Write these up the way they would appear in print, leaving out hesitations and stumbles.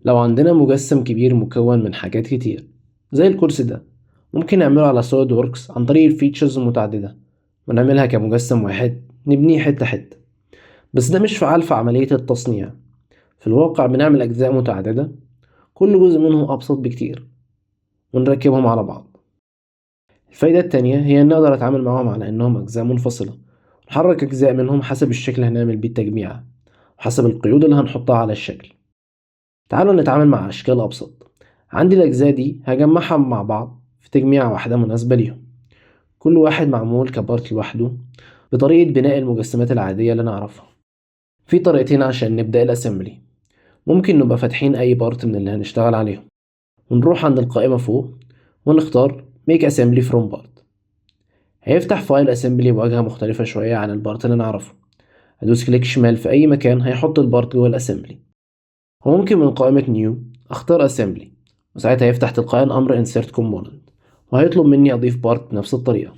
لو عندنا مجسم كبير مكون من حاجات كتير زي الكرسي ده، ممكن نعمله على سوليد ووركس عن طريق الفيتشرز المتعددة ونعملها كمجسم واحد نبنيه حتة حتة. بس ده مش فعال في عملية التصنيع. في الواقع بنعمل أجزاء متعددة، كل جزء منهم أبسط بكتير، ونركبهم على بعض. الفايدة التانية هي إن نقدر أتعامل معاهم على إنهم أجزاء منفصلة، نحرك أجزاء منهم حسب الشكل اللي هنعمل بيه التجميع وحسب القيود اللي هنحطها على الشكل. تعالوا نتعامل مع أشكال أبسط. عندي الأجزاء دي هجمعها مع بعض في تجميعة واحدة مناسبة ليهم، كل واحد معمول كبارت لوحده بطريقة بناء المجسمات العادية اللي نعرفها. في طريقتين عشان نبدأ الأسمبلي. ممكن نبقى فاتحين أي بارت من اللي هنشتغل عليهم ونروح عند القائمة فوق ونختار Make Assembly from Part. هيفتح فايل أسمبلي بواجهة مختلفة شوية عن البارت اللي نعرفه. هدوس كليك شمال في أي مكان هيحط البارت جوه الأسمبلي، وممكن من قائمة نيو أختار Assembly، وساعتها يفتح تلقائيا أمر Insert Component وهيطلب مني أضيف بارت بنفس الطريقة.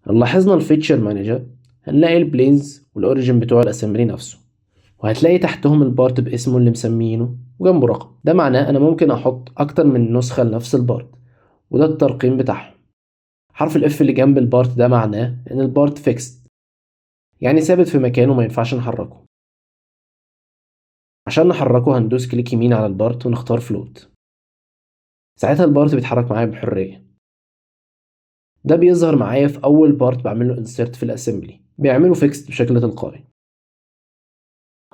لو لاحظنا الفيتشر مانجر هنلاقي البلينز والأوريجين بتوع الأسمبلي نفسه، وهتلاقي تحتهم البارت باسمه اللي مسمينه وجنبه رقم. ده معناه أنا ممكن أحط أكتر من نسخة لنفس البارت، وده الترقيم بتاعهم. حرف ال F اللي جنب البارت ده معناه إن البارت فيكست، يعني ثابت في مكانه ما ينفعش نحركه. عشان نحركه هندوس كليك يمين على البارت ونختار فلوت، ساعتها البارت بيتحرك معايا بحرية. ده بيظهر معايا في أول بارت بعمله انسيرت في الأسمبلي، بيعمله فيكست بشكل تلقائي.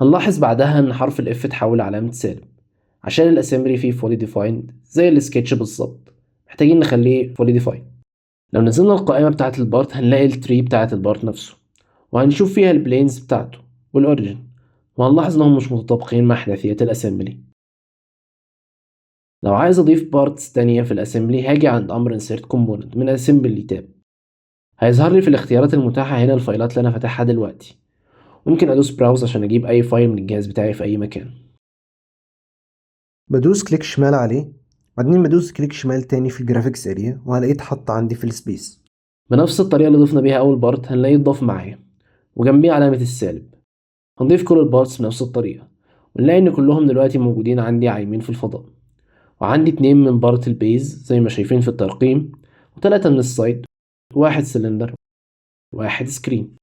هنلاحظ بعدها إن حرف ال F اتحول لعلامة سالب عشان الأسمبلي فيه فولي ديفايند زي السكتش بالظبط، محتاجين نخليه فولي ديفايند. لو نزلنا القائمة بتاعة البارت هنلاقي التري بتاعة البارت نفسه، وهنشوف فيها البلينز بتاعته والأوريجين، وهنلاحظ إنهم مش متطابقين مع حداثيات الأسمبلي. لو عايز أضيف بارتس تانية في الأسمبلي هاجي عند أمر Insert Component من Assembly تاب. هيظهر لي في الاختيارات المتاحة هنا الفايلات اللي أنا فاتحها دلوقتي. ممكن أدوس براوز عشان أجيب أي فايل من الجهاز بتاعي في أي مكان. بدوس كليك شمال عليه، بعدين بدوس كليك شمال تاني في الجرافيكس اريا وهلاقيه اتحط عندي في السبيس. بنفس الطريقة اللي ضفنا بيها أول بارت هنلاقيه اتضاف معايا وجنبيه علامة السالب. هنضيف كل البارتس بنفس الطريقة ونلاقي إن كلهم دلوقتي موجودين عندي عايمين في الفضاء، وعندي 2 من بارت البيز زي ما شايفين في الترقيم، و3 من السايد، 1 سلندر، 1 سكرين.